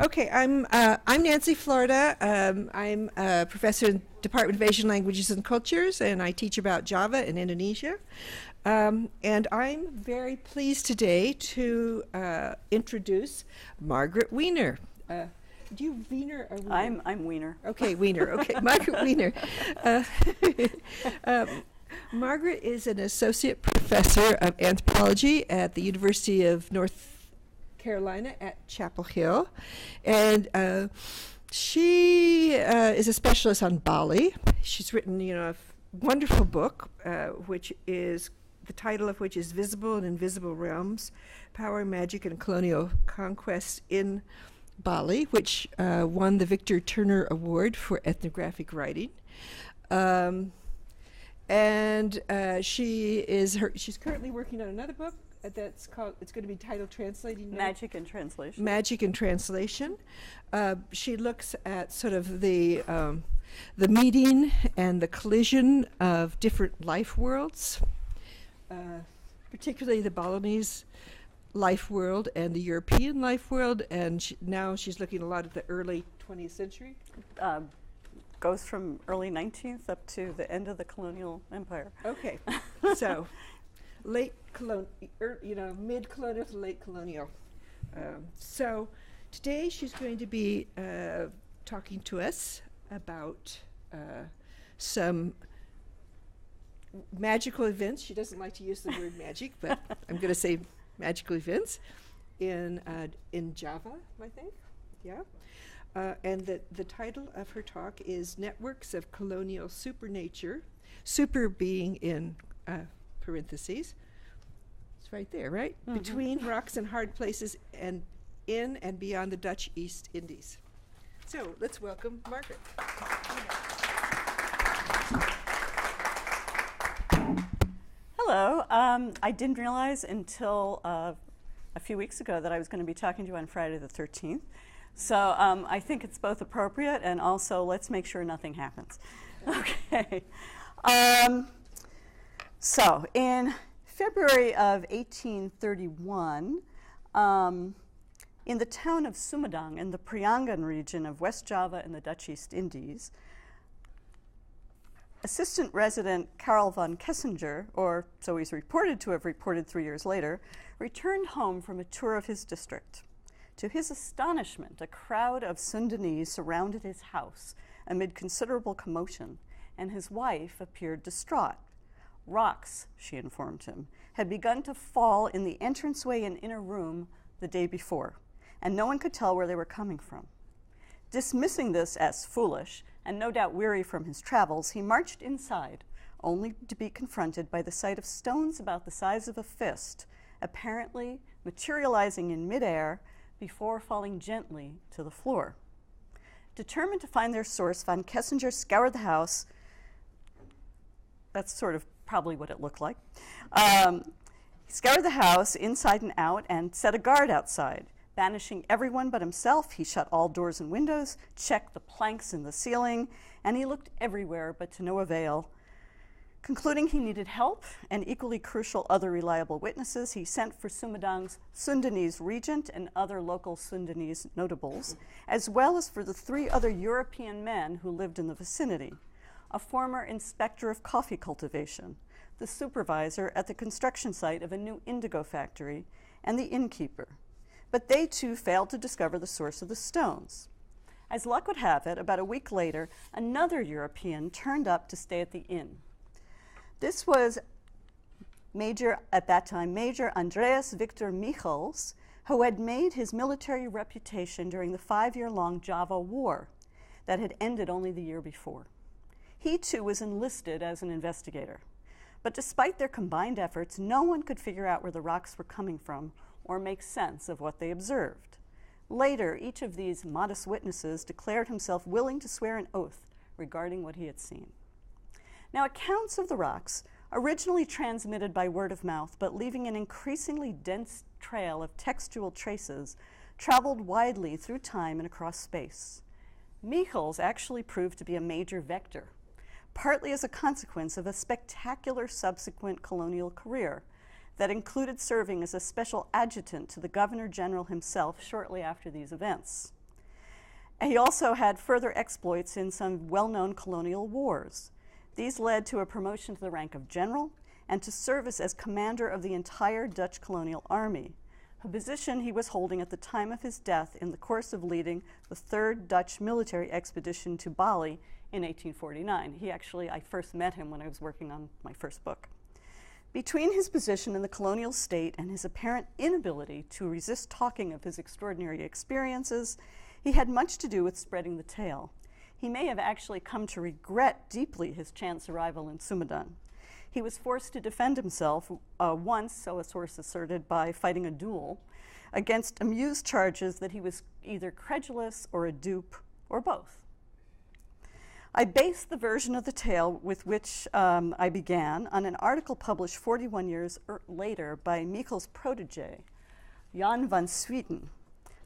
Okay, I'm Nancy Florida. I'm a professor in Department of Asian Languages and Cultures, and I teach about Java in Indonesia. And I'm very pleased today to introduce Margaret Weiner. Do you Wiener or Weiner? I'm Weiner. Okay, Weiner. Okay, Margaret Weiner. Margaret is an associate professor of anthropology at the University of North Carolina at Chapel Hill, and she is a specialist on Bali. She's written, a wonderful book, which is the title of which is "Visible and Invisible Realms: Power, Magic, and Colonial Conquest in Bali," which won the Victor Turner Award for ethnographic writing. She's currently working on another book that's called, it's going to be titled Translating Magic and Translation. Magic and Translation. She looks at sort of the meeting and the collision of different life worlds, particularly the Balinese life world and the European life world, and now she's looking a lot at the early 20th century. Goes from early 19th up to the end of the colonial empire. Okay, so mid-colonial to late colonial. So today she's going to be talking to us about some magical events. She doesn't like to use the word magic, but I'm going to say magical events in Java, I think. Yeah. And the title of her talk is Networks of Colonial Supernature, super being in parentheses. It's right there, right? Mm-hmm. Between rocks and hard places and in and beyond the Dutch East Indies. So let's welcome Margaret. Hello. I didn't realize until a few weeks ago that I was going to be talking to you on Friday the 13th. So I think it's both appropriate and also let's make sure nothing happens. Okay. So in February of 1831, in the town of Sumedang in the Priangan region of West Java in the Dutch East Indies, assistant resident Karel van Kessinger, or so he's reported to have reported 3 years later, returned home from a tour of his district. To his astonishment, a crowd of Sundanese surrounded his house amid considerable commotion, and his wife appeared distraught. Rocks, she informed him, had begun to fall in the entranceway and inner room the day before, and no one could tell where they were coming from. Dismissing this as foolish, and no doubt weary from his travels, he marched inside, only to be confronted by the sight of stones about the size of a fist, apparently materializing in midair before falling gently to the floor. Determined to find their source, Van Kessinger scoured the house. That's sort of probably what it looked like. He scoured the house inside and out and set a guard outside. Banishing everyone but himself, he shut all doors and windows, checked the planks in the ceiling, and he looked everywhere but to no avail. Concluding he needed help and equally crucial other reliable witnesses, he sent for Sumedang's Sundanese regent and other local Sundanese notables, as well as for the 3 other European men who lived in the vicinity: a former inspector of coffee cultivation, the supervisor at the construction site of a new indigo factory, and the innkeeper. But they too failed to discover the source of the stones. As luck would have it, about a week later, another European turned up to stay at the inn. This was at that time, Major Andreas Victor Michels, who had made his military reputation during the 5-year-long Java War that had ended only the year before. He too was enlisted as an investigator. But despite their combined efforts, no one could figure out where the rocks were coming from or make sense of what they observed. Later, each of these modest witnesses declared himself willing to swear an oath regarding what he had seen. Now, accounts of the rocks, originally transmitted by word of mouth, but leaving an increasingly dense trail of textual traces, traveled widely through time and across space. Michels actually proved to be a major vector, partly as a consequence of a spectacular subsequent colonial career that included serving as a special adjutant to the Governor General himself shortly after these events. He also had further exploits in some well-known colonial wars. These led to a promotion to the rank of general and to service as commander of the entire Dutch colonial army, a position he was holding at the time of his death in the course of leading the third Dutch military expedition to Bali in 1849. I first met him when I was working on my first book. Between his position in the colonial state and his apparent inability to resist talking of his extraordinary experiences, he had much to do with spreading the tale. He may have actually come to regret deeply his chance arrival in Sumedang. He was forced to defend himself once, so a source asserted, by fighting a duel against amused charges that he was either credulous or a dupe or both. I based the version of the tale with which I began on an article published 41 years later by Michel's protege, Jan van Swieten,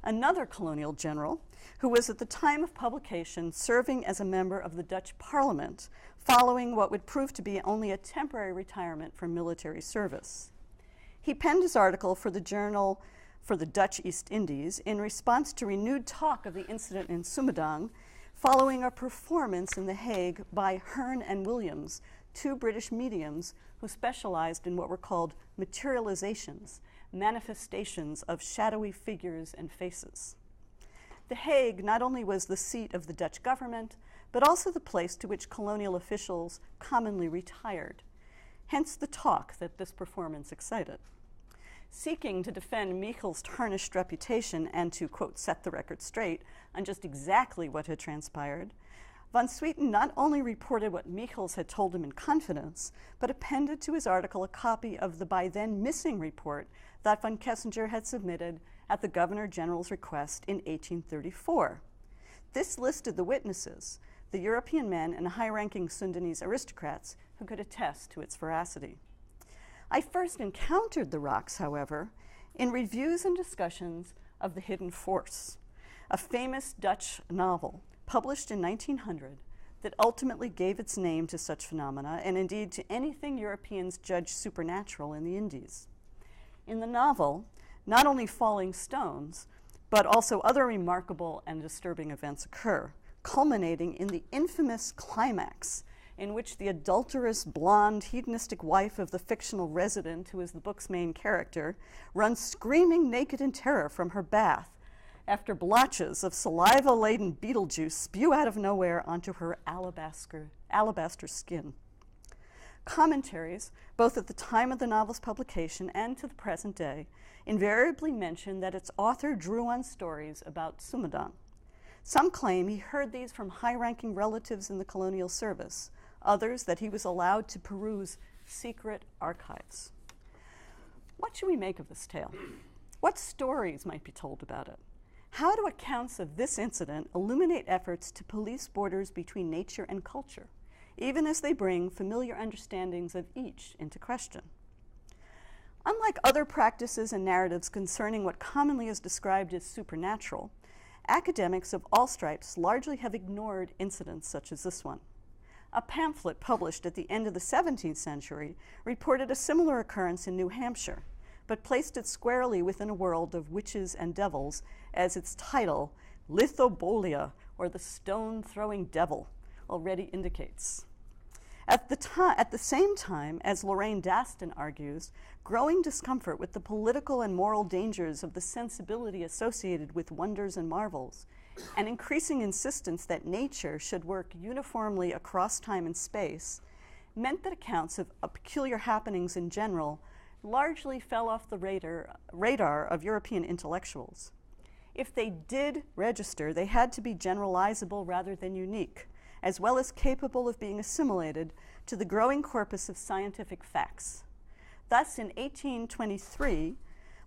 another colonial general who was at the time of publication serving as a member of the Dutch Parliament, following what would prove to be only a temporary retirement from military service. He penned his article for the Journal for the Dutch East Indies in response to renewed talk of the incident in Sumedang, following a performance in The Hague by Hearn and Williams, two British mediums who specialized in what were called materializations, manifestations of shadowy figures and faces. The Hague not only was the seat of the Dutch government, but also the place to which colonial officials commonly retired, hence the talk that this performance excited. Seeking to defend Michel's tarnished reputation and to, quote, set the record straight on just exactly what had transpired, Van Swieten not only reported what Michels had told him in confidence, but appended to his article a copy of the by then missing report that von Kessinger had submitted at the Governor General's request in 1834. This listed the witnesses, the European men and high-ranking Sundanese aristocrats who could attest to its veracity. I first encountered the rocks, however, in reviews and discussions of The Hidden Force, a famous Dutch novel published in 1900 that ultimately gave its name to such phenomena and indeed to anything Europeans judged supernatural in the Indies. In the novel, not only falling stones, but also other remarkable and disturbing events occur, culminating in the infamous climax in which the adulterous, blonde, hedonistic wife of the fictional resident, who is the book's main character, runs screaming naked in terror from her bath after blotches of saliva-laden beetle juice spew out of nowhere onto her alabaster skin. Commentaries, both at the time of the novel's publication and to the present day, invariably mention that its author drew on stories about Sumedang. Some claim he heard these from high-ranking relatives in the colonial service, others that he was allowed to peruse secret archives. What should we make of this tale? What stories might be told about it? How do accounts of this incident illuminate efforts to police borders between nature and culture, even as they bring familiar understandings of each into question? Unlike other practices and narratives concerning what commonly is described as supernatural, academics of all stripes largely have ignored incidents such as this one. A pamphlet published at the end of the 17th century reported a similar occurrence in New Hampshire, but placed it squarely within a world of witches and devils, as its title, Lithobolia, or the Stone-Throwing Devil, already indicates. At the same time, as Lorraine Daston argues, growing discomfort with the political and moral dangers of the sensibility associated with wonders and marvels, and increasing insistence that nature should work uniformly across time and space, meant that accounts of peculiar happenings in general largely fell off the radar of European intellectuals. If they did register, they had to be generalizable rather than unique, as well as capable of being assimilated to the growing corpus of scientific facts. Thus, in 1823,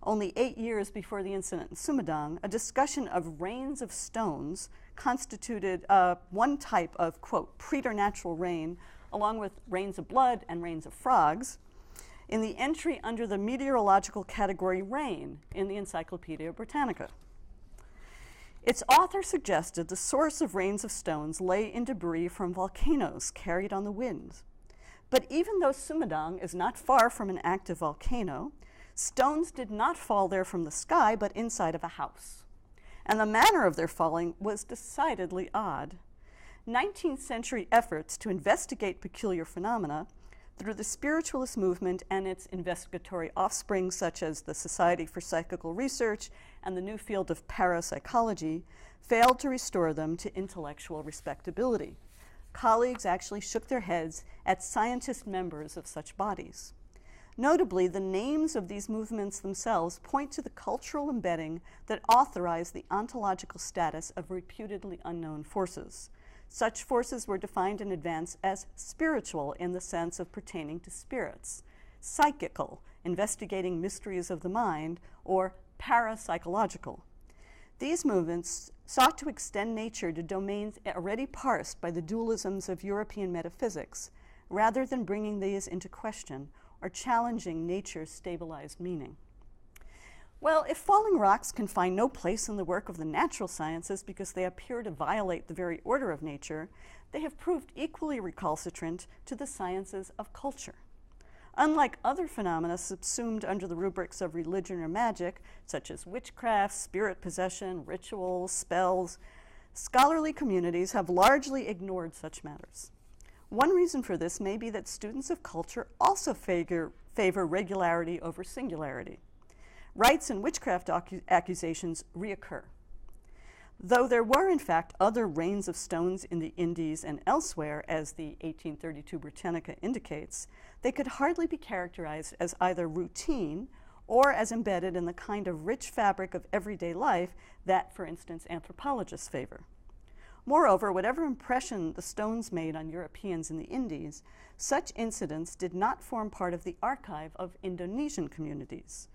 only 8 years before the incident in Sumedang, a discussion of rains of stones constituted one type of, quote, preternatural rain, along with rains of blood and rains of frogs, in the entry under the meteorological category rain in the Encyclopedia Britannica. Its author suggested the source of rains of stones lay in debris from volcanoes carried on the wind. But even though Sumedang is not far from an active volcano, stones did not fall there from the sky, but inside of a house. and the manner of their falling was decidedly odd. 19th century efforts to investigate peculiar phenomena through the spiritualist movement and its investigatory offspring, such as the Society for Psychical Research and the new field of parapsychology, failed to restore them to intellectual respectability. Colleagues actually shook their heads at scientist members of such bodies. Notably, the names of these movements themselves point to the cultural embedding that authorized the ontological status of reputedly unknown forces. Such forces were defined in advance as spiritual in the sense of pertaining to spirits, psychical, investigating mysteries of the mind, or parapsychological. These movements sought to extend nature to domains already parsed by the dualisms of European metaphysics, rather than bringing these into question or challenging nature's stabilized meaning. Well, if falling rocks can find no place in the work of the natural sciences because they appear to violate the very order of nature, they have proved equally recalcitrant to the sciences of culture. Unlike other phenomena subsumed under the rubrics of religion or magic, such as witchcraft, spirit possession, rituals, spells, scholarly communities have largely ignored such matters. One reason for this may be that students of culture also favor regularity over singularity. Rites and witchcraft accusations reoccur. Though there were, in fact, other rains of stones in the Indies and elsewhere, as the 1832 Britannica indicates, they could hardly be characterized as either routine or as embedded in the kind of rich fabric of everyday life that, for instance, anthropologists favor. Moreover, whatever impression the stones made on Europeans in the Indies, such incidents did not form part of the archive of Indonesian communities.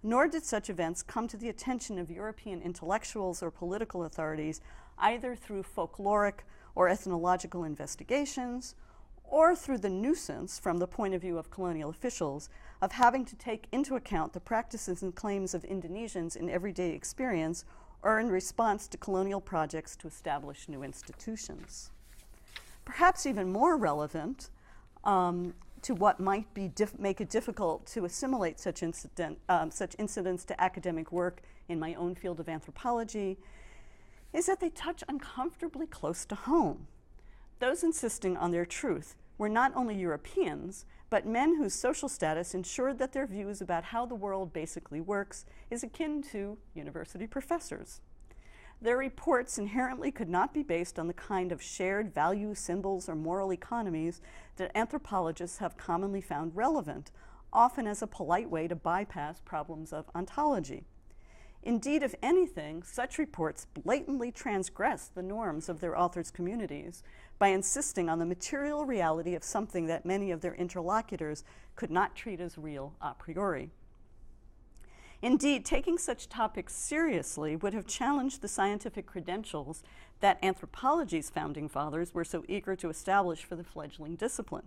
Nor did such events come to the attention of European intellectuals or political authorities either through folkloric or ethnological investigations or through the nuisance, from the point of view of colonial officials, of having to take into account the practices and claims of Indonesians in everyday experience or in response to colonial projects to establish new institutions. Perhaps even more relevant, to what might be make it difficult to assimilate such incidents to academic work in my own field of anthropology, is that they touch uncomfortably close to home. Those insisting on their truth were not only Europeans, but men whose social status ensured that their views about how the world basically works is akin to university professors. Their reports inherently could not be based on the kind of shared value symbols or moral economies that anthropologists have commonly found relevant, often as a polite way to bypass problems of ontology. Indeed, if anything, such reports blatantly transgress the norms of their authors' communities by insisting on the material reality of something that many of their interlocutors could not treat as real a priori. Indeed, taking such topics seriously would have challenged the scientific credentials that anthropology's founding fathers were so eager to establish for the fledgling discipline.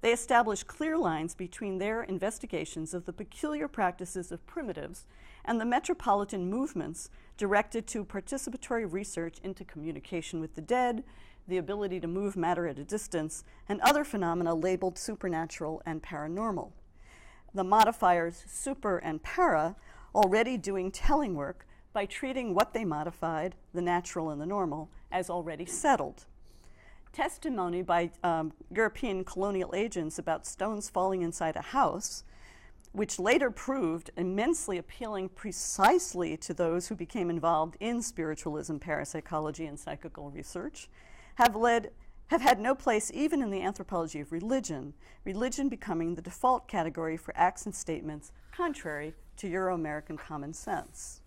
They established clear lines between their investigations of the peculiar practices of primitives and the metropolitan movements directed to participatory research into communication with the dead, the ability to move matter at a distance, and other phenomena labeled supernatural and paranormal. The modifiers super and para already doing telling work by treating what they modified, the natural and the normal, as already settled. Testimony by European colonial agents about stones falling inside a house, which later proved immensely appealing precisely to those who became involved in spiritualism, parapsychology, and psychical research, have had no place even in the anthropology of religion, religion becoming the default category for acts and statements contrary to Euro-American common sense.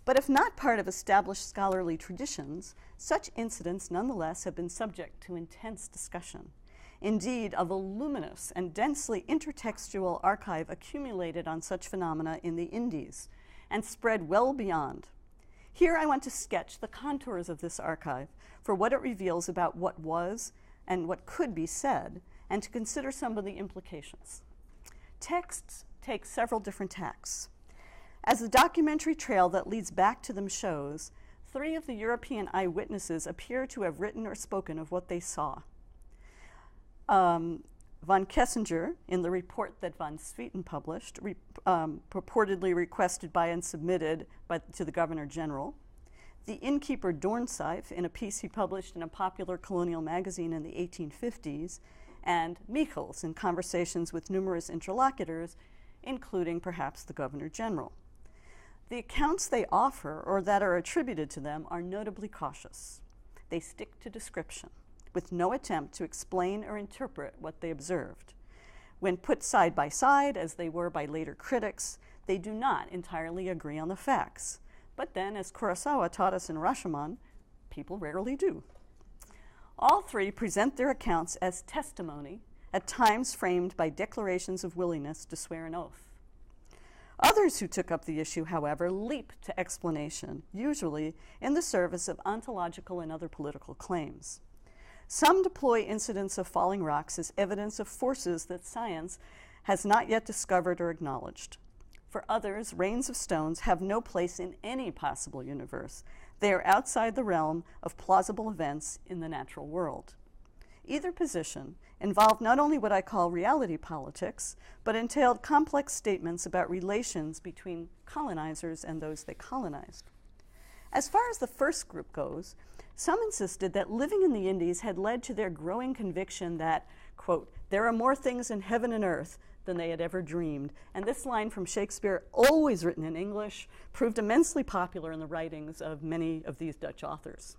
But if not part of established scholarly traditions, such incidents nonetheless have been subject to intense discussion. Indeed, a voluminous and densely intertextual archive accumulated on such phenomena in the Indies and spread well beyond. Here I want to sketch the contours of this archive for what it reveals about what was and what could be said, and to consider some of the implications. Texts take several different tacks. As the documentary trail that leads back to them shows, 3 of the European eyewitnesses appear to have written or spoken of what they saw. Von Kessinger, in the report that von Swieten published, purportedly requested by and submitted to the Governor General. The innkeeper Dornseif, in a piece he published in a popular colonial magazine in the 1850s, and Michels, in conversations with numerous interlocutors, including perhaps the Governor General. The accounts they offer, or that are attributed to them, are notably cautious. They stick to description, with no attempt to explain or interpret what they observed. When put side by side, as they were by later critics, they do not entirely agree on the facts. But then, as Kurosawa taught us in Rashomon, people rarely do. All three present their accounts as testimony, at times framed by declarations of willingness to swear an oath. Others who took up the issue, however, leap to explanation, usually in the service of ontological and other political claims. Some deploy incidents of falling rocks as evidence of forces that science has not yet discovered or acknowledged. For others, rains of stones have no place in any possible universe. They are outside the realm of plausible events in the natural world. Either position involved not only what I call reality politics, but entailed complex statements about relations between colonizers and those they colonized. As far as the first group goes, some insisted that living in the Indies had led to their growing conviction that, quote, there are more things in heaven and earth than they had ever dreamed. And this line from Shakespeare, always written in English, proved immensely popular in the writings of many of these Dutch authors.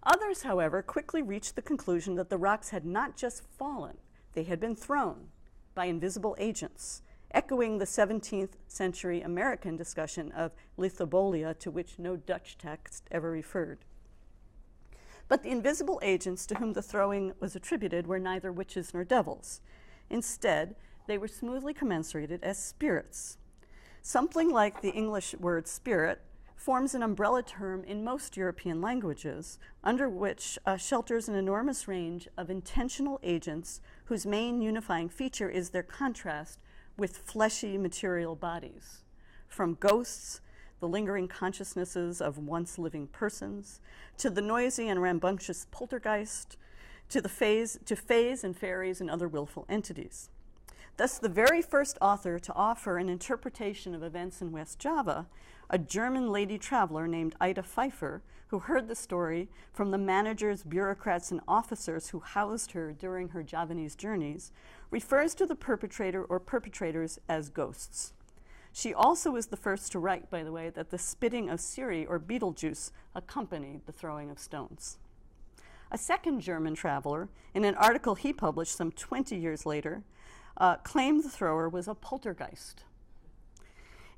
Others, however, quickly reached the conclusion that the rocks had not just fallen, they had been thrown by invisible agents, echoing the 17th century American discussion of lithobolia, to which no Dutch text ever referred. But the invisible agents to whom the throwing was attributed were neither witches nor devils. Instead, they were smoothly commensurated as spirits. Something like the English word spirit forms an umbrella term in most European languages, under which shelters an enormous range of intentional agents whose main unifying feature is their contrast with fleshy material bodies, from ghosts, the lingering consciousnesses of once living persons, to the noisy and rambunctious poltergeist, to fays and fairies and other willful entities. Thus, the very first author to offer an interpretation of events in West Java, a German lady traveler named Ida Pfeiffer, who heard the story from the managers, bureaucrats, and officers who housed her during her Javanese journeys, refers to the perpetrator or perpetrators as ghosts. She also is the first to write, by the way, that the spitting of Siri or Beetlejuice accompanied the throwing of stones. A second German traveler, in an article he published some 20 years later, claimed the thrower was a poltergeist.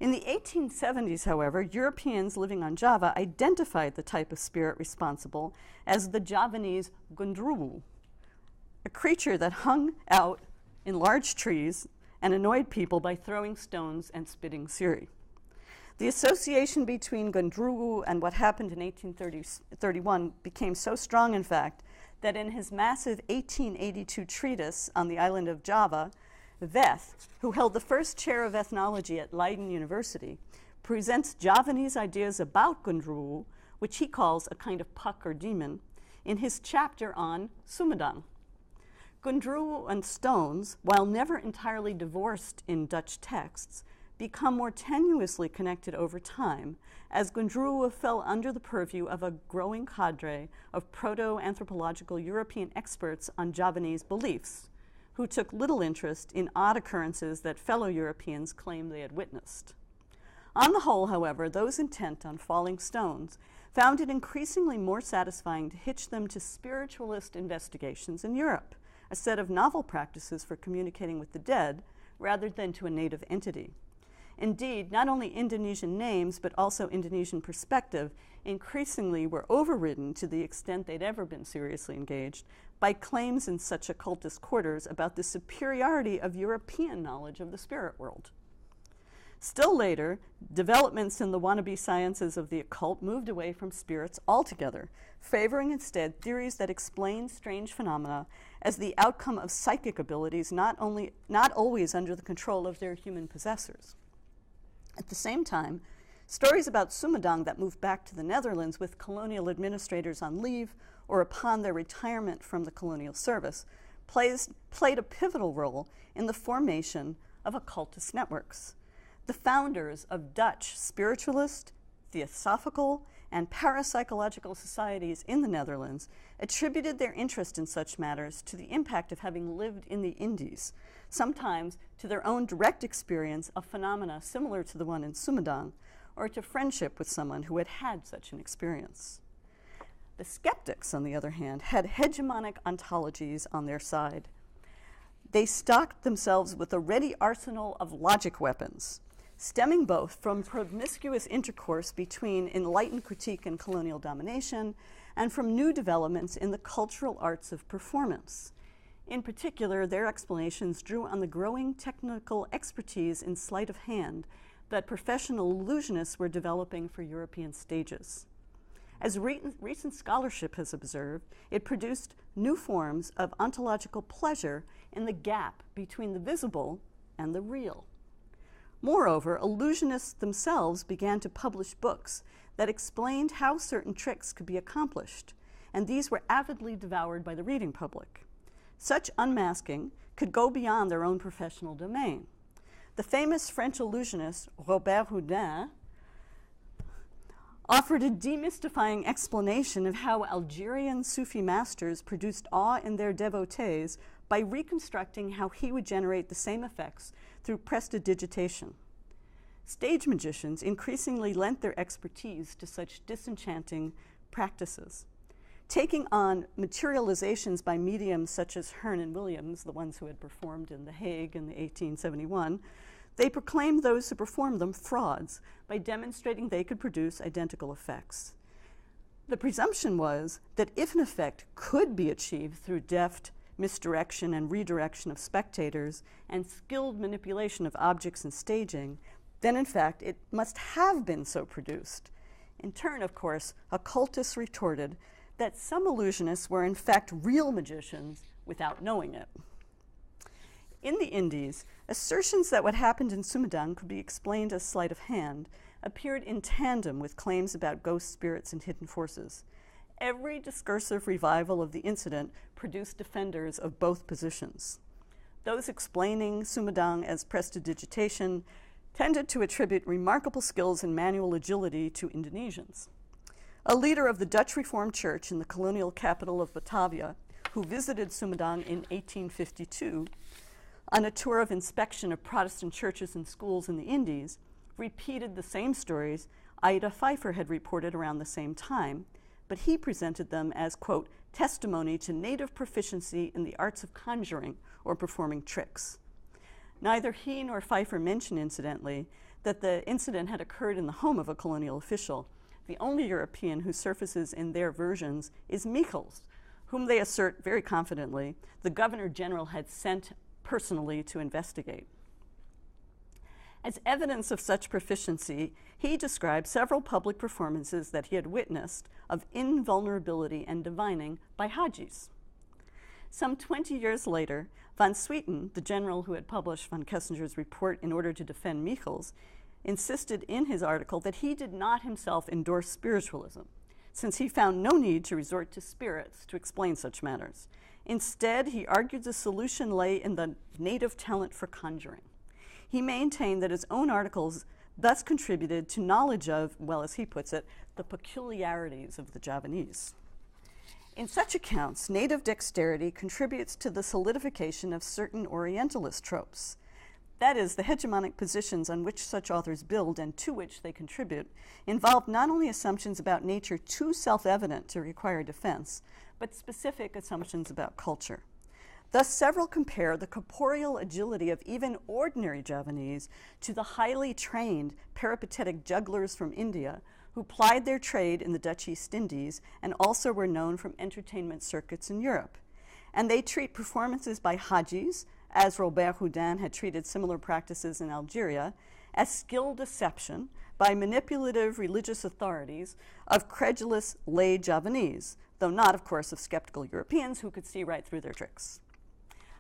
In the 1870s, however, Europeans living on Java identified the type of spirit responsible as the Javanese gundruwu, a creature that hung out in large trees and annoyed people by throwing stones and spitting Siri. The association between gundruwu and what happened in 1831 became so strong, in fact, that in his massive 1882 treatise on the island of Java, Veth, who held the first chair of ethnology at Leiden University, presents Javanese ideas about gundruwu, which he calls a kind of puck or demon, in his chapter on Sumedang. Gundruwu and stones, while never entirely divorced in Dutch texts, become more tenuously connected over time, as gundruwu fell under the purview of a growing cadre of proto-anthropological European experts on Javanese beliefs, who took little interest in odd occurrences that fellow Europeans claimed they had witnessed. On the whole, however, those intent on falling stones found it increasingly more satisfying to hitch them to spiritualist investigations in Europe, a set of novel practices for communicating with the dead, rather than to a native entity. Indeed, not only Indonesian names, but also Indonesian perspective increasingly were overridden, to the extent they'd ever been seriously engaged, by claims in such occultist quarters about the superiority of European knowledge of the spirit world. Still later, developments in the wannabe sciences of the occult moved away from spirits altogether, favoring instead theories that explain strange phenomena as the outcome of psychic abilities not always under the control of their human possessors. At the same time, stories about Sumedang that moved back to the Netherlands with colonial administrators on leave or upon their retirement from the colonial service played a pivotal role in the formation of occultist networks. The founders of Dutch spiritualist, theosophical, and parapsychological societies in the Netherlands attributed their interest in such matters to the impact of having lived in the Indies, sometimes to their own direct experience of phenomena similar to the one in Sumedang, or to friendship with someone who had had such an experience. The skeptics, on the other hand, had hegemonic ontologies on their side. They stocked themselves with a ready arsenal of logic weapons, stemming both from promiscuous intercourse between enlightened critique and colonial domination, and from new developments in the cultural arts of performance. In particular, their explanations drew on the growing technical expertise in sleight of hand that professional illusionists were developing for European stages. As recent scholarship has observed, it produced new forms of ontological pleasure in the gap between the visible and the real. Moreover, illusionists themselves began to publish books that explained how certain tricks could be accomplished, and these were avidly devoured by the reading public. Such unmasking could go beyond their own professional domain. The famous French illusionist Robert Houdin offered a demystifying explanation of how Algerian Sufi masters produced awe in their devotees by reconstructing how he would generate the same effects through prestidigitation. Stage magicians increasingly lent their expertise to such disenchanting practices. Taking on materializations by mediums such as Hearn and Williams, the ones who had performed in The Hague in 1871, they proclaimed those who performed them frauds by demonstrating they could produce identical effects. The presumption was that if an effect could be achieved through deft misdirection and redirection of spectators and skilled manipulation of objects and staging, then in fact it must have been so produced. In turn, of course, occultists retorted that some illusionists were in fact real magicians without knowing it. In the Indies, assertions that what happened in Sumedang could be explained as sleight of hand appeared in tandem with claims about ghost spirits and hidden forces. Every discursive revival of the incident produced defenders of both positions. Those explaining Sumedang as prestidigitation tended to attribute remarkable skills and manual agility to Indonesians. A leader of the Dutch Reformed Church in the colonial capital of Batavia, who visited Sumedang in 1852 on a tour of inspection of Protestant churches and schools in the Indies, repeated the same stories Ida Pfeiffer had reported around the same time, but he presented them as, quote, testimony to native proficiency in the arts of conjuring or performing tricks. Neither he nor Pfeiffer mention, incidentally, that the incident had occurred in the home of a colonial official. The only European who surfaces in their versions is Michels, whom they assert very confidently the Governor General had sent personally to investigate. As evidence of such proficiency, he described several public performances that he had witnessed of invulnerability and divining by Hajis. Some 20 years later, van Swieten, the general who had published von Kessinger's report in order to defend Michels, insisted in his article that he did not himself endorse spiritualism, since he found no need to resort to spirits to explain such matters. Instead, he argued the solution lay in the native talent for conjuring. He maintained that his own articles thus contributed to knowledge of, well, as he puts it, the peculiarities of the Javanese. In such accounts, native dexterity contributes to the solidification of certain Orientalist tropes. That is, the hegemonic positions on which such authors build and to which they contribute involve not only assumptions about nature too self-evident to require defense, but specific assumptions about culture. Thus, several compare the corporeal agility of even ordinary Javanese to the highly trained peripatetic jugglers from India who plied their trade in the Dutch East Indies and also were known from entertainment circuits in Europe. And they treat performances by Hajis, as Robert Houdin had treated similar practices in Algeria, as skilled deception by manipulative religious authorities of credulous lay Javanese, though not, of course, of skeptical Europeans who could see right through their tricks.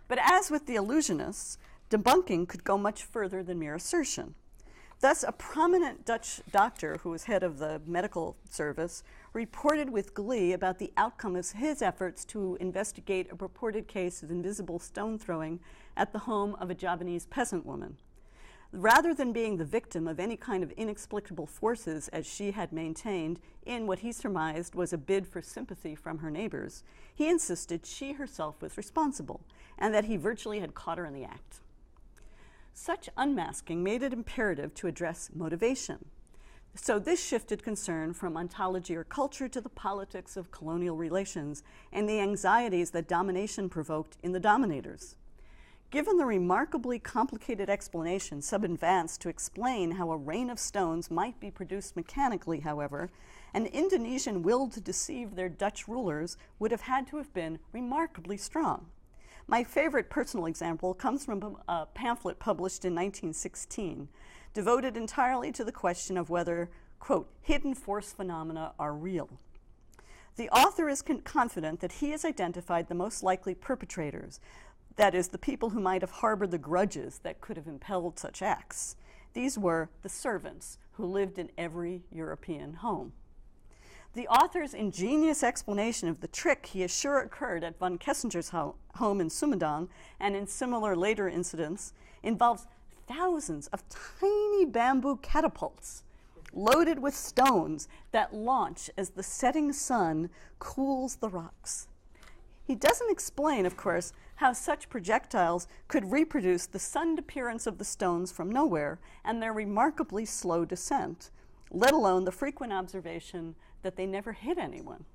But as with the illusionists, debunking could go much further than mere assertion. Thus, a prominent Dutch doctor who was head of the medical service reported with glee about the outcome of his efforts to investigate a purported case of invisible stone throwing at the home of a Javanese peasant woman. Rather than being the victim of any kind of inexplicable forces, as she had maintained in what he surmised was a bid for sympathy from her neighbors, he insisted she herself was responsible and that he virtually had caught her in the act. Such unmasking made it imperative to address motivation. So this shifted concern from ontology or culture to the politics of colonial relations and the anxieties that domination provoked in the dominators. Given the remarkably complicated explanation sub-advanced to explain how a rain of stones might be produced mechanically, however, an Indonesian will to deceive their Dutch rulers would have had to have been remarkably strong. My favorite personal example comes from a pamphlet published in 1916, devoted entirely to the question of whether, quote, hidden force phenomena are real. The author is confident that he has identified the most likely perpetrators, that is, the people who might have harbored the grudges that could have impelled such acts. These were the servants who lived in every European home. The author's ingenious explanation of the trick he is sure occurred at von Kessinger's home in Sumedang and in similar later incidents involves thousands of tiny bamboo catapults loaded with stones that launch as the setting sun cools the rocks. He doesn't explain, of course, how such projectiles could reproduce the sunned appearance of the stones from nowhere and their remarkably slow descent, let alone the frequent observation that they never hit anyone.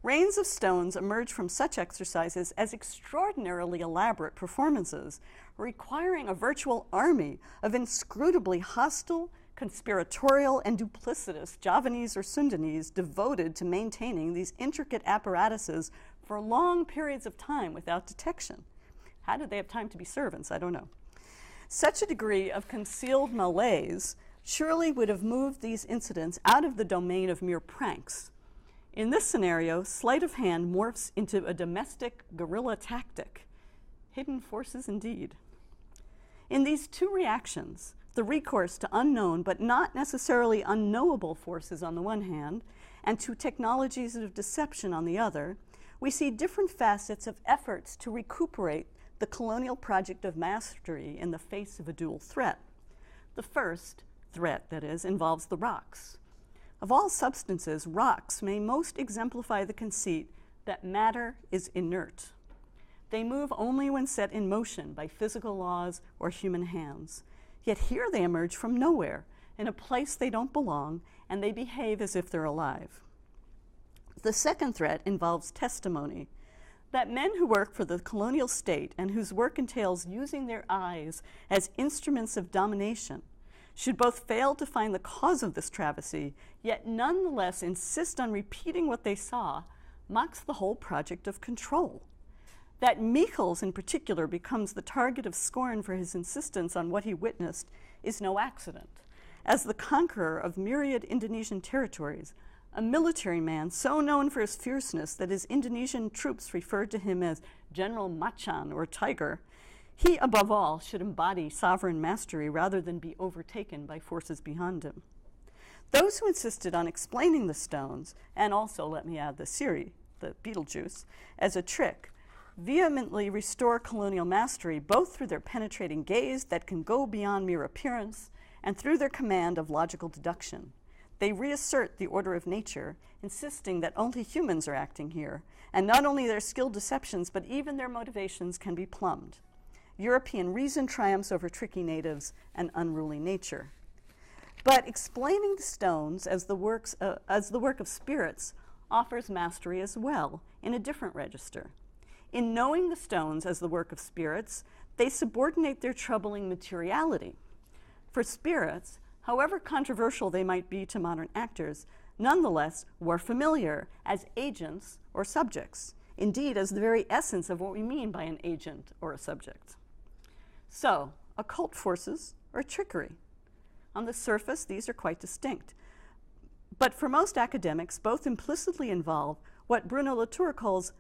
Rains of stones emerge from such exercises as extraordinarily elaborate performances, requiring a virtual army of inscrutably hostile, conspiratorial, and duplicitous Javanese or Sundanese devoted to maintaining these intricate apparatuses for long periods of time without detection. How did they have time to be servants? I don't know. Such a degree of concealed malaise surely would have moved these incidents out of the domain of mere pranks. In this scenario, sleight of hand morphs into a domestic guerrilla tactic. Hidden forces indeed. In these two reactions, the recourse to unknown but not necessarily unknowable forces on the one hand, and to technologies of deception on the other, we see different facets of efforts to recuperate the colonial project of mastery in the face of a dual threat. The first threat, that is, involves the rocks. Of all substances, rocks may most exemplify the conceit that matter is inert. They move only when set in motion by physical laws or human hands. Yet here they emerge from nowhere, in a place they don't belong, and they behave as if they're alive. The second threat involves testimony, that men who work for the colonial state and whose work entails using their eyes as instruments of domination should both fail to find the cause of this travesty, yet nonetheless insist on repeating what they saw, mocks the whole project of control. That Michels in particular becomes the target of scorn for his insistence on what he witnessed is no accident. As the conqueror of myriad Indonesian territories, a military man so known for his fierceness that his Indonesian troops referred to him as General Macan or Tiger, he above all should embody sovereign mastery rather than be overtaken by forces beyond him. Those who insisted on explaining the stones, and also, let me add, the Siri, the Beetlejuice, as a trick, vehemently restore colonial mastery both through their penetrating gaze that can go beyond mere appearance and through their command of logical deduction. They reassert the order of nature, insisting that only humans are acting here, and not only their skilled deceptions, but even their motivations can be plumbed. European reason triumphs over tricky natives and unruly nature. But explaining the stones as the work of spirits offers mastery as well, in a different register. In knowing the stones as the work of spirits, they subordinate their troubling materiality. For spirits, however controversial they might be to modern actors, nonetheless were familiar as agents or subjects, indeed as the very essence of what we mean by an agent or a subject. So, occult forces or trickery. On the surface, these are quite distinct. But for most academics, both implicitly involve what Bruno Latour calls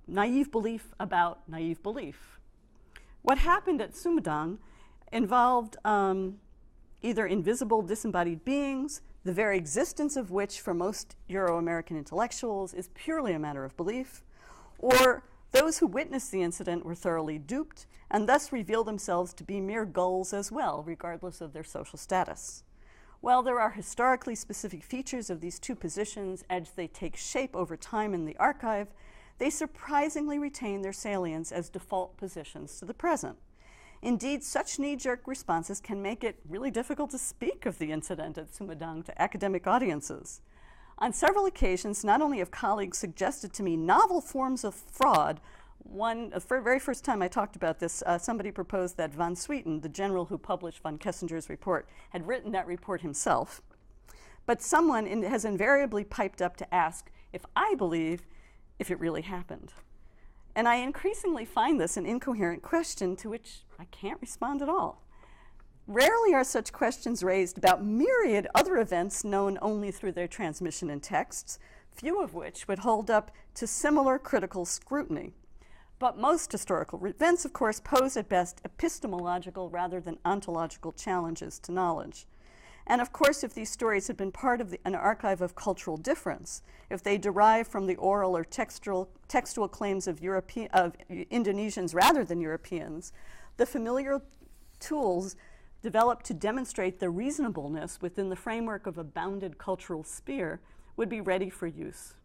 naive belief about naive belief. What happened at Sumedang involved either invisible disembodied beings, the very existence of which for most Euro-American intellectuals is purely a matter of belief, or those who witnessed the incident were thoroughly duped and thus reveal themselves to be mere gulls as well, regardless of their social status. While there are historically specific features of these two positions as they take shape over time in the archive, they surprisingly retain their salience as default positions to the present. Indeed, such knee-jerk responses can make it really difficult to speak of the incident at Sumedang to academic audiences. On several occasions, not only have colleagues suggested to me novel forms of fraud. The very first time I talked about this, somebody proposed that von Swieten, the general who published von Kessinger's report, had written that report himself. But someone has invariably piped up to ask if I believe if it really happened. And I increasingly find this an incoherent question to which I can't respond at all. Rarely are such questions raised about myriad other events known only through their transmission in texts, few of which would hold up to similar critical scrutiny. But most historical events, of course, pose at best epistemological rather than ontological challenges to knowledge. And of course, if these stories had been part of an archive of cultural difference, if they derive from the oral or textual claims of Indonesians rather than Europeans, the familiar tools developed to demonstrate the reasonableness within the framework of a bounded cultural sphere would be ready for use.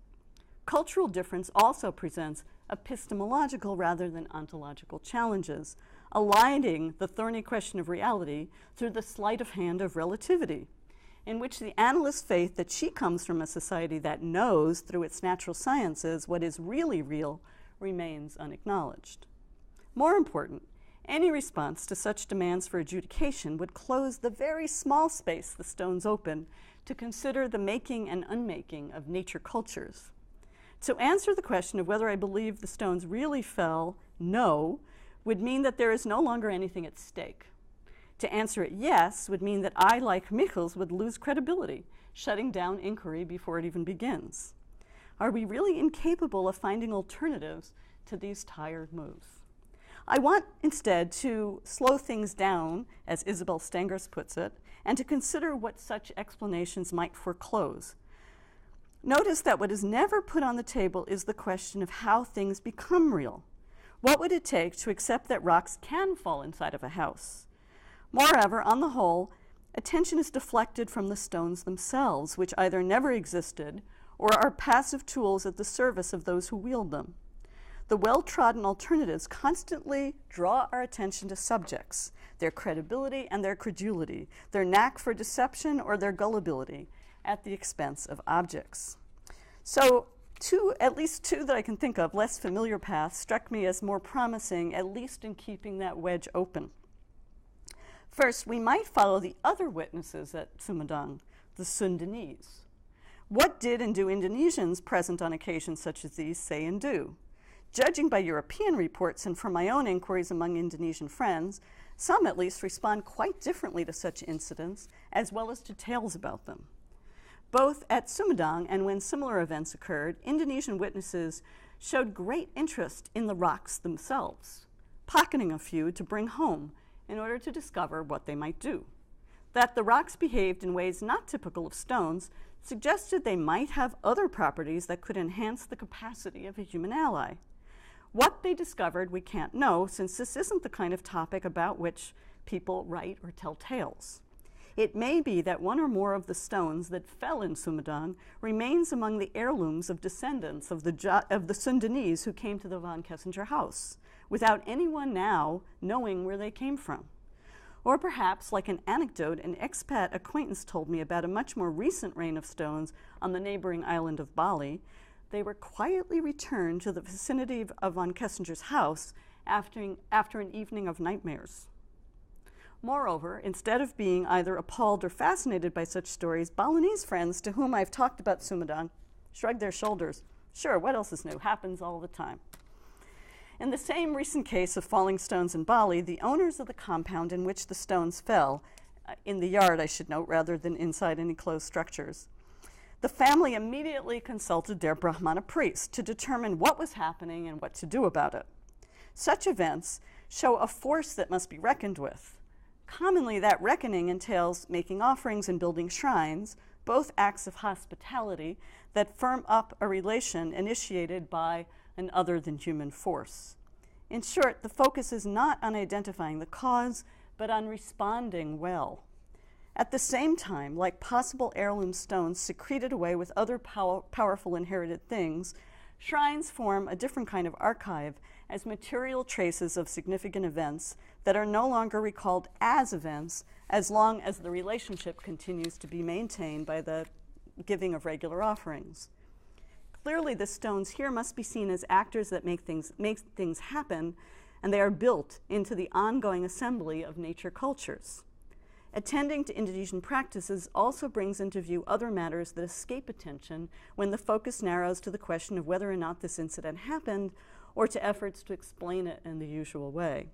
Cultural difference also presents epistemological rather than ontological challenges, aligning the thorny question of reality through the sleight of hand of relativity, in which the analyst's faith that she comes from a society that knows through its natural sciences what is really real remains unacknowledged. More important, any response to such demands for adjudication would close the very small space the stones open to consider the making and unmaking of nature cultures. To answer the question of whether I believe the stones really fell, no, would mean that there is no longer anything at stake. To answer it yes would mean that I, like Michels, would lose credibility, shutting down inquiry before it even begins. Are we really incapable of finding alternatives to these tired moves? I want instead to slow things down, as Isabel Stengers puts it, and to consider what such explanations might foreclose. Notice that what is never put on the table is the question of how things become real. What would it take to accept that rocks can fall inside of a house? Moreover, on the whole, attention is deflected from the stones themselves, which either never existed or are passive tools at the service of those who wield them. The well-trodden alternatives constantly draw our attention to subjects, their credibility and their credulity, their knack for deception or their gullibility, at the expense of objects. So at least two that I can think of, less familiar paths, struck me as more promising, at least in keeping that wedge open. First, we might follow the other witnesses at Sumedang, the Sundanese. What did and do Indonesians present on occasions such as these say and do? Judging by European reports and from my own inquiries among Indonesian friends, some at least respond quite differently to such incidents, as well as to tales about them. Both at Sumedang and when similar events occurred, Indonesian witnesses showed great interest in the rocks themselves, pocketing a few to bring home in order to discover what they might do. That the rocks behaved in ways not typical of stones suggested they might have other properties that could enhance the capacity of a human ally. What they discovered we can't know, since this isn't the kind of topic about which people write or tell tales. It may be that one or more of the stones that fell in Sumedang remains among the heirlooms of descendants of the Sundanese who came to the von Kessinger house, without anyone now knowing where they came from. Or perhaps, like an anecdote an expat acquaintance told me about a much more recent rain of stones on the neighboring island of Bali, they were quietly returned to the vicinity of von Kessinger's house after an evening of nightmares. Moreover, instead of being either appalled or fascinated by such stories, Balinese friends to whom I've talked about Sumedang shrugged their shoulders. Sure, what else is new? Happens all the time. In the same recent case of falling stones in Bali, the owners of the compound in which the stones fell, in the yard I should note, rather than inside any closed structures, the family immediately consulted their Brahmana priest to determine what was happening and what to do about it. Such events show a force that must be reckoned with. Commonly, that reckoning entails making offerings and building shrines, both acts of hospitality that firm up a relation initiated by an other-than-human force. In short, the focus is not on identifying the cause, but on responding well. At the same time, like possible heirloom stones secreted away with other powerful inherited things, shrines form a different kind of archive as material traces of significant events that are no longer recalled as events as long as the relationship continues to be maintained by the giving of regular offerings. Clearly, the stones here must be seen as actors that make things happen, and they are built into the ongoing assembly of nature cultures. Attending to Indonesian practices also brings into view other matters that escape attention when the focus narrows to the question of whether or not this incident happened or to efforts to explain it in the usual way.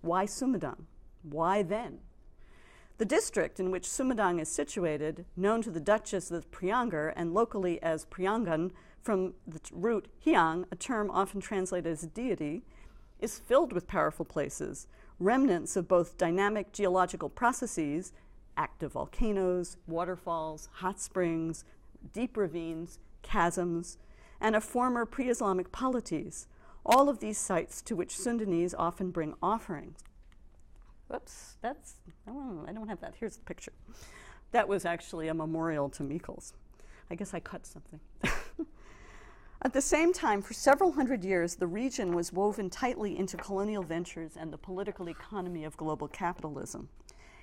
Why Sumedang? Why then? The district in which Sumedang is situated, known to the Dutch as the Prianger and locally as Priangan, from the root hiang, a term often translated as deity, is filled with powerful places, remnants of both dynamic geological processes, active volcanoes, waterfalls, hot springs, deep ravines, chasms, and of former pre-Islamic polities, all of these sites to which Sundanese often bring offerings. Whoops, I don't have that. Here's the picture. That was actually a memorial to Mikkels. I guess I cut something. At the same time, for several hundred years, the region was woven tightly into colonial ventures and the political economy of global capitalism.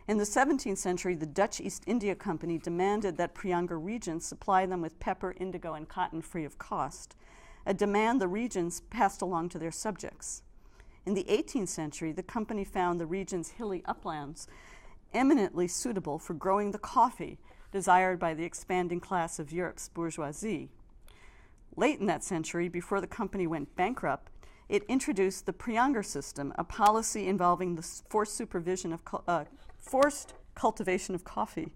In the 17th century, the Dutch East India Company demanded that Prianger regions supply them with pepper, indigo, and cotton free of cost, a demand the regions passed along to their subjects. In the 18th century, the company found the region's hilly uplands eminently suitable for growing the coffee desired by the expanding class of Europe's bourgeoisie. Late in that century, before the company went bankrupt, it introduced the Prianger system, a policy involving the forced cultivation of coffee.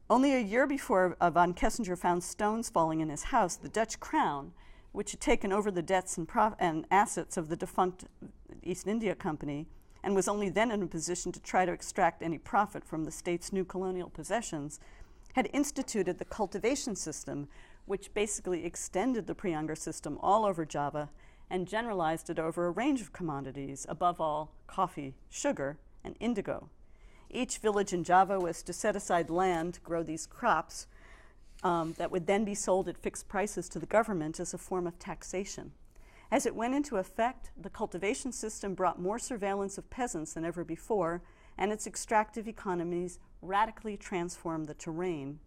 Only a year before von Kessinger found stones falling in his house, the Dutch crown, which had taken over the debts and assets of the defunct East India Company, and was only then in a position to try to extract any profit from the state's new colonial possessions, had instituted the cultivation system, which basically extended the Prianger system all over Java and generalized it over a range of commodities, above all coffee, sugar, and indigo. Each village in Java was to set aside land to grow these crops that would then be sold at fixed prices to the government as a form of taxation. As it went into effect, the cultivation system brought more surveillance of peasants than ever before, and its extractive economies radically transformed the terrain.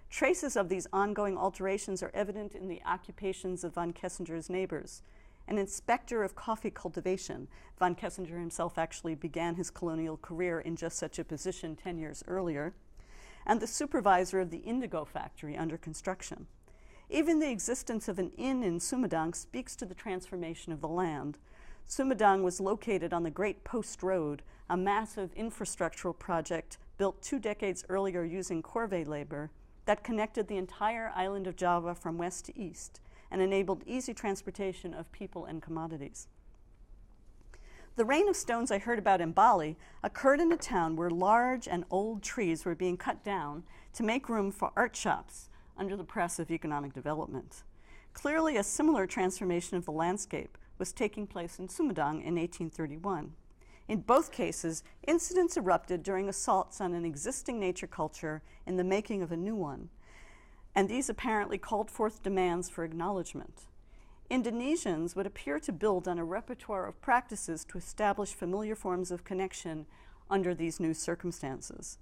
Traces of these ongoing alterations are evident in the occupations of von Kessinger's neighbors. An inspector of coffee cultivation, von Kessinger himself actually began his colonial career in just such a position 10 years earlier, and the supervisor of the indigo factory under construction. Even the existence of an inn in Sumedang speaks to the transformation of the land. Sumedang was located on the Great Post Road, a massive infrastructural project built 2 decades earlier using corvée labor that connected the entire island of Java from west to east and enabled easy transportation of people and commodities. The rain of stones I heard about in Bali occurred in a town where large and old trees were being cut down to make room for art shops under the press of economic development. Clearly, a similar transformation of the landscape was taking place in Sumedang in 1831. In both cases, incidents erupted during assaults on an existing nature culture in the making of a new one, and these apparently called forth demands for acknowledgement. Indonesians would appear to build on a repertoire of practices to establish familiar forms of connection under these new circumstances,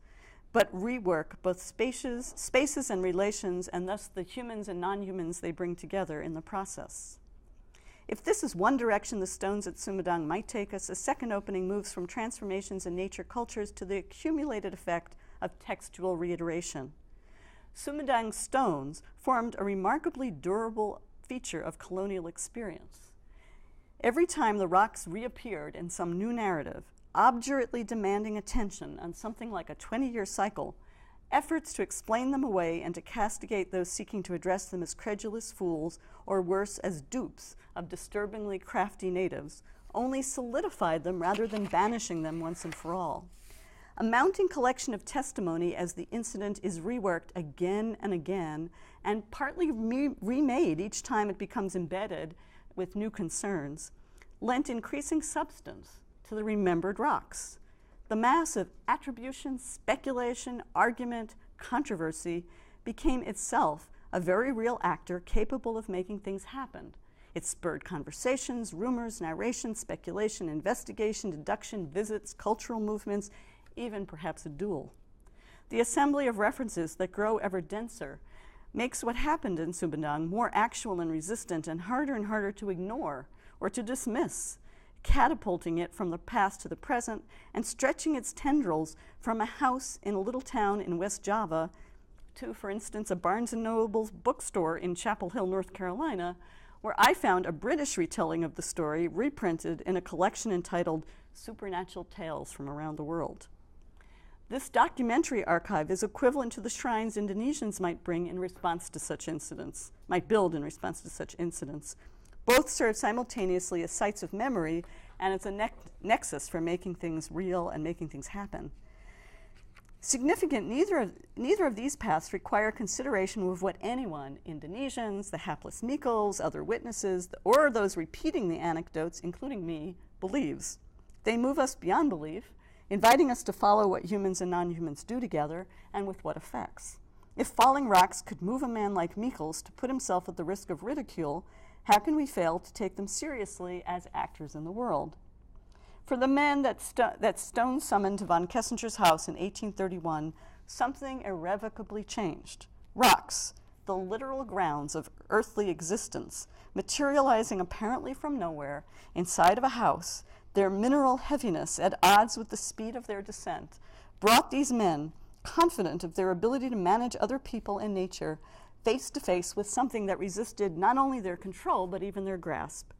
but rework both spaces and relations, and thus the humans and non-humans they bring together in the process. If this is one direction the stones at Sumedang might take us, a second opening moves from transformations in nature cultures to the accumulated effect of textual reiteration. Sumedang stones formed a remarkably durable feature of colonial experience. Every time the rocks reappeared in some new narrative, obdurately demanding attention on something like a 20-year cycle, efforts to explain them away and to castigate those seeking to address them as credulous fools, or worse, as dupes of disturbingly crafty natives, only solidified them rather than banishing them once and for all. A mounting collection of testimony as the incident is reworked again and again, and partly remade each time it becomes embedded with new concerns, lent increasing substance to the remembered rocks. The mass of attribution, speculation, argument, controversy became itself a very real actor capable of making things happen. It spurred conversations, rumors, narration, speculation, investigation, deduction, visits, cultural movements, even perhaps a duel. The assembly of references that grow ever denser makes what happened in Sumedang more actual and resistant and harder to ignore or to dismiss, catapulting it from the past to the present and stretching its tendrils from a house in a little town in West Java to, for instance, a Barnes & Noble's bookstore in Chapel Hill, North Carolina, where I found a British retelling of the story reprinted in a collection entitled Supernatural Tales from Around the World. This documentary archive is equivalent to the shrines Indonesians might bring in response to such incidents, might build in response to such incidents. Both serve simultaneously as sites of memory and as a nexus for making things real and making things happen. Significant, neither of these paths require consideration of what anyone, Indonesians, the hapless Mikos, other witnesses, or those repeating the anecdotes, including me, believes. They move us beyond belief, inviting us to follow what humans and non-humans do together, and with what effects. If falling rocks could move a man like Mikos to put himself at the risk of ridicule, how can we fail to take them seriously as actors in the world? For the men that Stone summoned to von Kessinger's house in 1831, something irrevocably changed. Rocks, the literal grounds of earthly existence, materializing apparently from nowhere inside of a house, their mineral heaviness at odds with the speed of their descent, brought these men, confident of their ability to manage other people and nature, face to face with something that resisted not only their control, but even their grasp.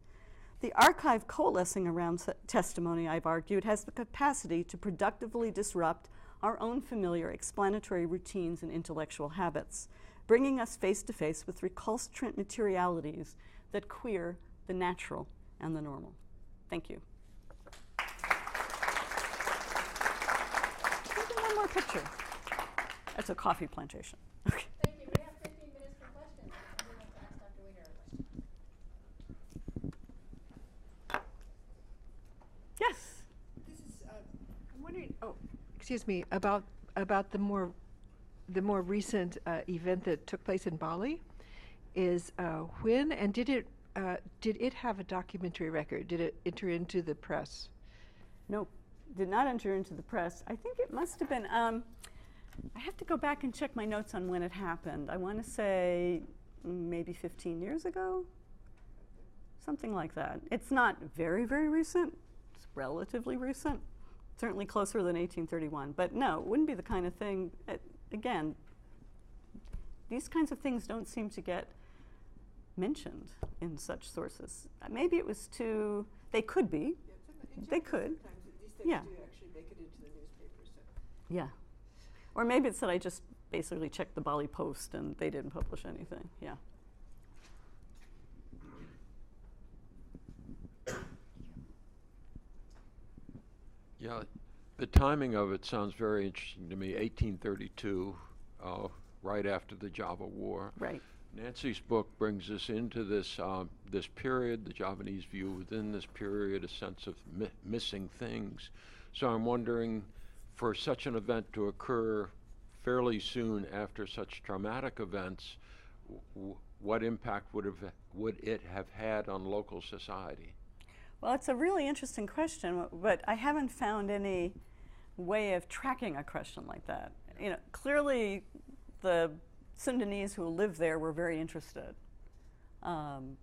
The archive coalescing around testimony, I've argued, has the capacity to productively disrupt our own familiar explanatory routines and intellectual habits, bringing us face to face with recalcitrant materialities that queer the natural and the normal. Thank you. Maybe one more picture. That's a coffee plantation. Okay. Thank you. We have 15 minutes for questions. Everyone fast after we hear a question. Yes. This is, I'm wondering, excuse me, about the more recent event that took place in Bali. Is when and did it have a documentary record? Did it enter into the press? No, did not enter into the press. I think it must have been. I have to go back and check my notes on when it happened. I want to say maybe 15 years ago, something like that. It's not very, very recent. It's relatively recent, certainly closer than 1831. But no, it wouldn't be the kind of thing, again, these kinds of things don't seem to get mentioned in such sources. Maybe it was too, they could be. Yeah, they could. These things Yeah. do actually make it into the newspaper. So. Yeah. Or maybe it's that I just basically checked the Bali Post and they didn't publish anything. Yeah. Yeah, the timing of it sounds very interesting to me. 1832, right after the Java War. Right. Nancy's book brings us into this this period, the Javanese view within this period, a sense of missing things. So I'm wondering, for such an event to occur fairly soon after such traumatic events, what impact would it have had on local society? Well, it's a really interesting question, but I haven't found any way of tracking a question like that. You know, clearly the Sundanese who lived there were very interested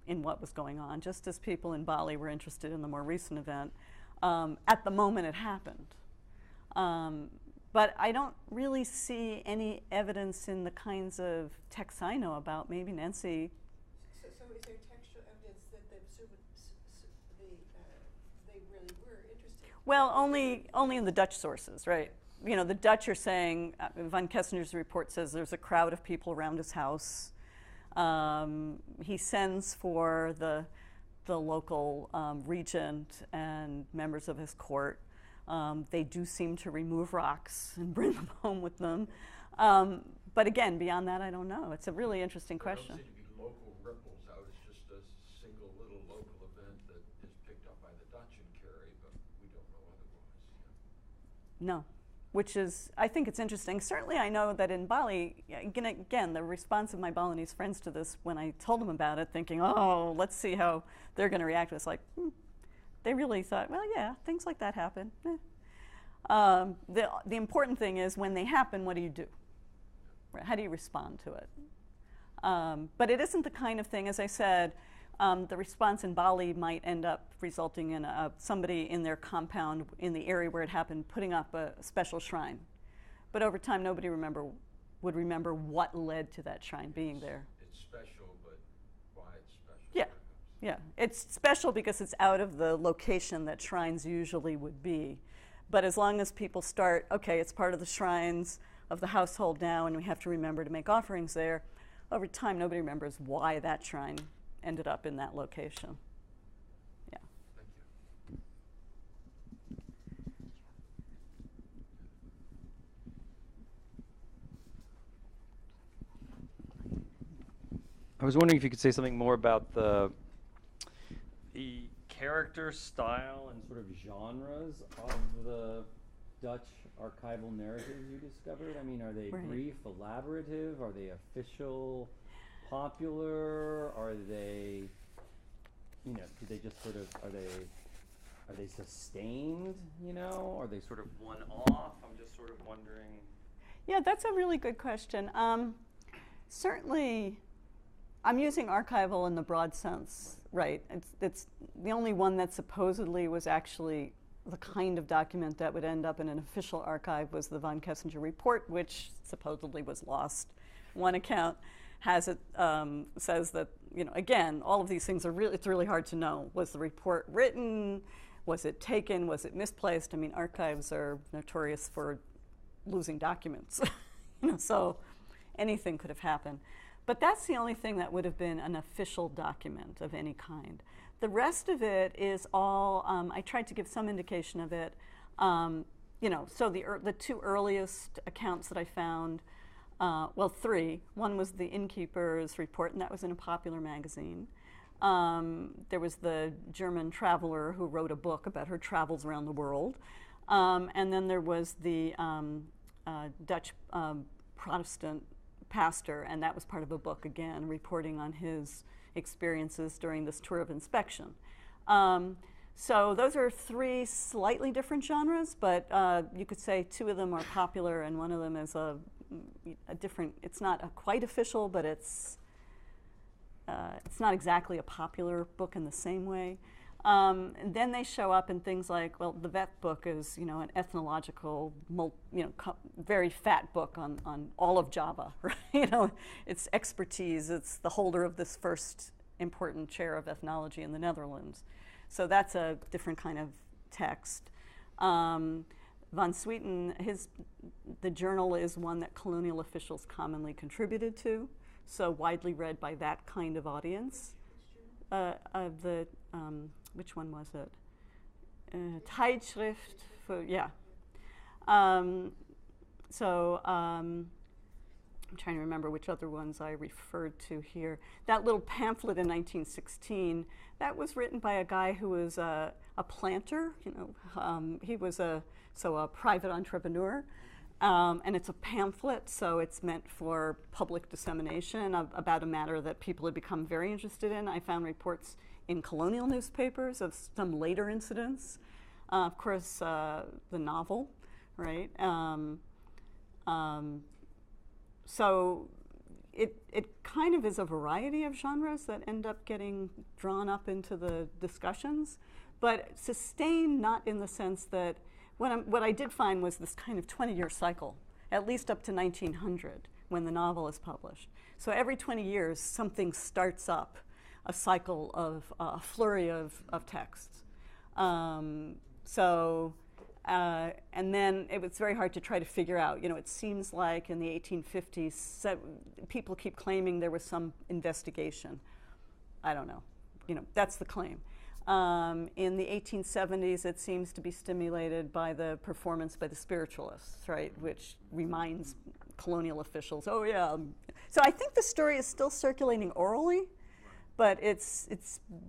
in what was going on, just as people in Bali were interested in the more recent event at the moment it happened. But I don't really see any evidence in the kinds of texts I know about. Maybe Nancy. So is there textual evidence that they really were interested? Well, only in the Dutch sources, right? You know, the Dutch are saying, von Kessinger's report says there's a crowd of people around his house. He sends for the local regent and members of his court. They do seem to remove rocks and bring them home with them. But again, beyond that, I don't know. It's a really interesting question. There don't seem to be local ripples out. It's just a single little local event that is picked up by the Dutch and carried, but we don't know otherwise. No, which is, I think it's interesting. Certainly I know that in Bali, again, the response of my Balinese friends to this when I told them about it, thinking, oh, let's see how they're going to react, was like, they really thought, well, yeah, things like that happen. The important thing is when they happen, what do you do? How do you respond to it? But it isn't the kind of thing, as I said, the response in Bali might end up resulting in somebody in their compound in the area where it happened putting up a special shrine. But over time, nobody would remember what led to that shrine being there. It's special, but why it's special? Yeah, yeah. It's special because it's out of the location that shrines usually would be. But as long as people start, okay, it's part of the shrines of the household now, and we have to remember to make offerings there, over time, nobody remembers why that shrine ended up in that location. Yeah. Thank you. I was wondering if you could say something more about the character, style, and sort of genres of the Dutch archival narratives you discovered. I mean, are they brief, elaborative? Are they official, popular? Are they, do they just sort of, are they sustained, Are they sort of one-off? I'm just sort of wondering. Yeah, that's a really good question. Certainly, I'm using archival in the broad sense, right? It's the only one that supposedly was actually the kind of document that would end up in an official archive was the von Kessinger report, which supposedly was lost. One account has it, says that, again, all of these things it's really hard to know. Was the report written? Was it taken? Was it misplaced? I mean, archives are notorious for losing documents, so anything could have happened. But that's the only thing that would have been an official document of any kind. The rest of it is all, I tried to give some indication of it. So the two earliest accounts that I found, well, three. One was the innkeeper's report, and that was in a popular magazine. There was the German traveler who wrote a book about her travels around the world. And then there was the Dutch Protestant pastor, and that was part of a book, again, reporting on his experiences during this tour of inspection. So those are three slightly different genres, but you could say two of them are popular and one of them is a different, it's not quite official, but it's not exactly a popular book in the same way. And then they show up in things like, well, the Vet book is, an ethnological, very fat book on all of Java, right? It's expertise. It's the holder of this first important chair of ethnology in the Netherlands. So that's a different kind of text. Von Swieten, the journal is one that colonial officials commonly contributed to, so widely read by that kind of audience. Which one was it? Tijdschrift for, yeah. I'm trying to remember which other ones I referred to here. That little pamphlet in 1916, that was written by a guy who was a planter. He was a private entrepreneur. And it's a pamphlet, so it's meant for public dissemination about a matter that people had become very interested in. I found reports in colonial newspapers of some later incidents. Of course, the novel, right? So it kind of is a variety of genres that end up getting drawn up into the discussions, but sustained not in the sense that what I did find was this kind of 20-year cycle, at least up to 1900, when the novel is published. So every 20 years, something starts up, a cycle of a flurry of texts. And then it was very hard to try to figure out. It seems like in the 1850s, people keep claiming there was some investigation. I don't know. That's the claim. In the 1870s, it seems to be stimulated by the performance by the spiritualists, right, which reminds colonial officials, oh yeah. So I think the story is still circulating orally, but it's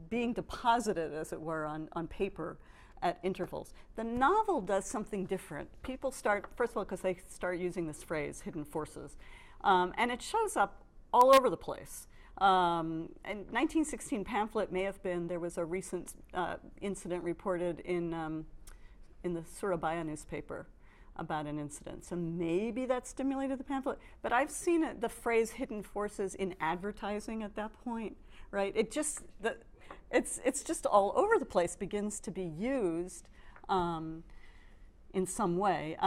being deposited, as it were, on paper at intervals. The novel does something different. People start, first of all, because they start using this phrase, hidden forces, and it shows up all over the place. And 1916 pamphlet may have been, there was a recent incident reported in the Surabaya newspaper about an incident. So maybe that stimulated the pamphlet. But I've seen it, the phrase hidden forces in advertising at that point, right? It just, it's just all over the place, begins to be used in some way.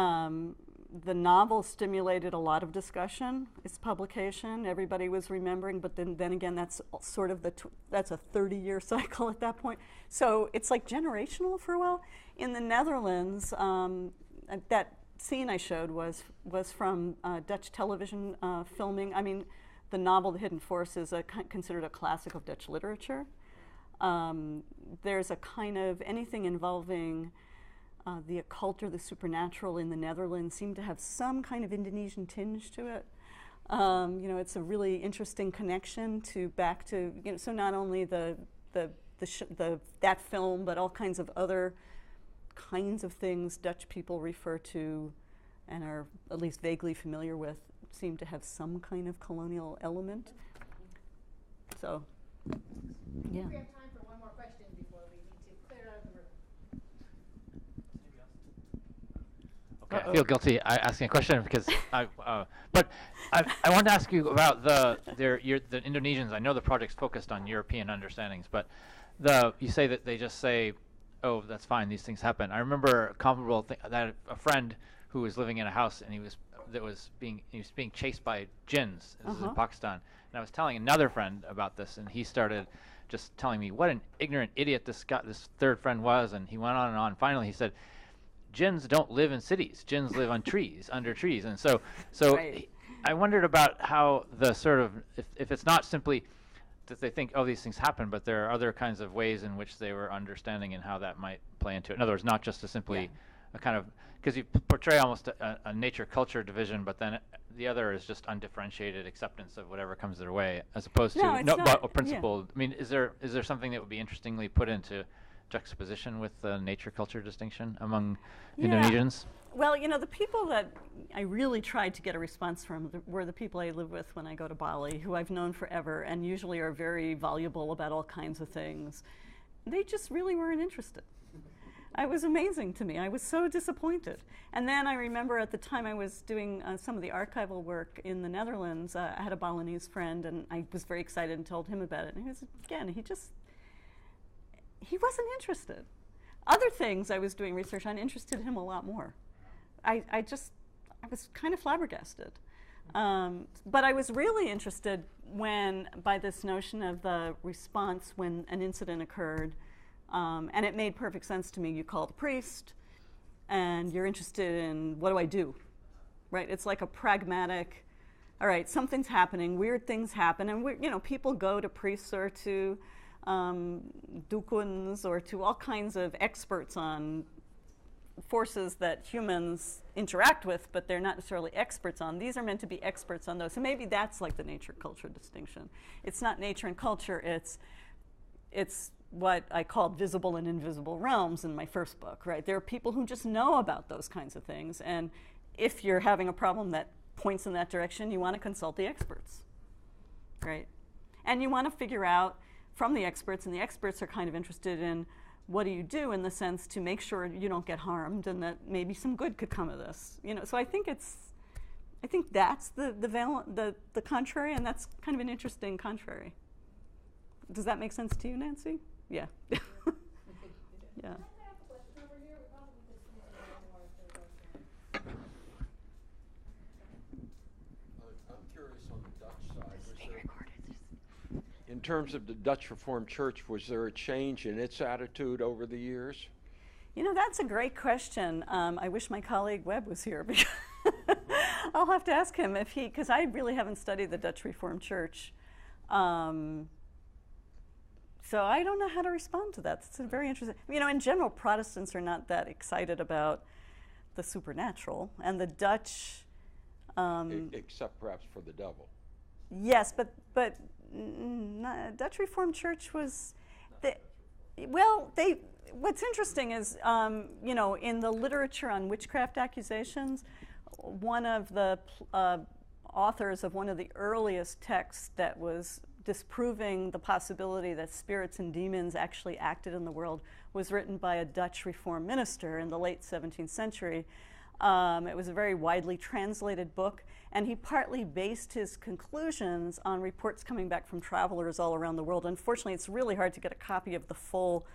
The novel stimulated a lot of discussion, its publication, everybody was remembering, but then again, that's sort of that's a 30-year cycle at that point. So it's like generational for a while. In the Netherlands, that scene I showed was from Dutch television filming. I mean, the novel The Hidden Force is considered a classic of Dutch literature. There's a kind of anything involving the occult or the supernatural in the Netherlands seem to have some kind of Indonesian tinge to it. You know, it's a really interesting connection back to, you know, so not only that film, but all kinds of other kinds of things Dutch people refer to and are at least vaguely familiar with seem to have some kind of colonial element. So, yeah. We have time for one more question before we need to clear out of the room. Okay, I feel guilty asking a question because but I want to ask you about the Indonesians. I know the project's focused on European understandings, but you say that they just say, "Oh, that's fine. These things happen." I remember a comparable thing that a friend who was living in a house and he was being chased by jinns. This is in Pakistan, and I was telling another friend about this, and he started just telling me what an ignorant idiot this third friend was, and he went on and on. Finally, he said, jinns don't live in cities. Jinns live on trees, under trees. And so Right. I wondered about how the sort of, if it's not simply that they think, oh, these things happen, but there are other kinds of ways in which they were understanding and how that might play into it. In other words, not just simply a kind of, because you portray almost a nature-culture division, but then the other is just undifferentiated acceptance of whatever comes their way, as opposed to a principled. I mean, is there something that would be interestingly put into juxtaposition with the nature-culture distinction among Indonesians? Well, you know, the people that I really tried to get a response from were the people I live with when I go to Bali, who I've known forever and usually are very voluble about all kinds of things. They just really weren't interested. It was amazing to me. I was so disappointed. And then I remember at the time I was doing some of the archival work in the Netherlands, I had a Balinese friend and I was very excited and told him about it. And he wasn't interested. Other things I was doing research on interested him a lot more. I was kind of flabbergasted. But I was really interested by this notion of the response when an incident occurred. And it made perfect sense to me. You call the priest, and you're interested in, what do I do? Right? It's like a pragmatic, all right, something's happening, weird things happen, and people go to priests or to dukuns or to all kinds of experts on forces that humans interact with, but they're not necessarily experts on. These are meant to be experts on those. So maybe that's like the nature-culture distinction. It's not nature and culture, it's what I called visible and invisible realms in my first book, right? There are people who just know about those kinds of things, and if you're having a problem that points in that direction, you want to consult the experts, right? And you want to figure out from the experts, and the experts are kind of interested in what do you do in the sense to make sure you don't get harmed and that maybe some good could come of this, So I think that's the contrary, and that's kind of an interesting contrary. Does that make sense to you, Nancy? Yeah. Yeah. Can I ask a question over here? We probably could squeeze in one more if there was I'm curious on the Dutch side. In terms of the Dutch Reformed Church, was there a change in its attitude over the years? That's a great question. I wish my colleague Webb was here because I'll have to ask him because I really haven't studied the Dutch Reformed Church So I don't know how to respond to that. It's a very interesting. You know, in general, Protestants are not that excited about the supernatural, and the Dutch. Except perhaps for the devil. Yes, but Dutch Reformed Church was, what's interesting is, you know, in the literature on witchcraft accusations, one of the authors of one of the earliest texts that was disproving the possibility that spirits and demons actually acted in the world was written by a Dutch Reformed minister in the late 17th century. It was a very widely translated book, and he partly based his conclusions on reports coming back from travelers all around the world. Unfortunately, it's really hard to get a copy of the full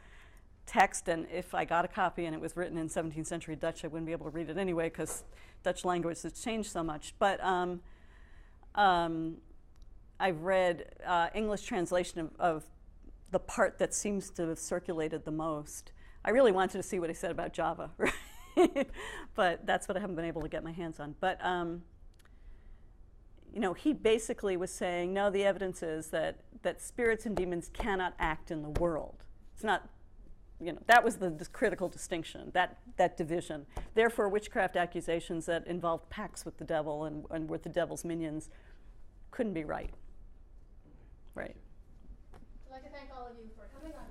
text, and if I got a copy and it was written in 17th century Dutch, I wouldn't be able to read it anyway because Dutch language has changed so much. But I've read English translation of the part that seems to have circulated the most. I really wanted to see what he said about Java, right? But that's what I haven't been able to get my hands on. But you know, he basically was saying, no, the evidence is that spirits and demons cannot act in the world. It's not, you know, that was the critical distinction, that division. Therefore, witchcraft accusations that involved pacts with the devil and with the devil's minions couldn't be right. Right. I'd like to thank all of you for coming on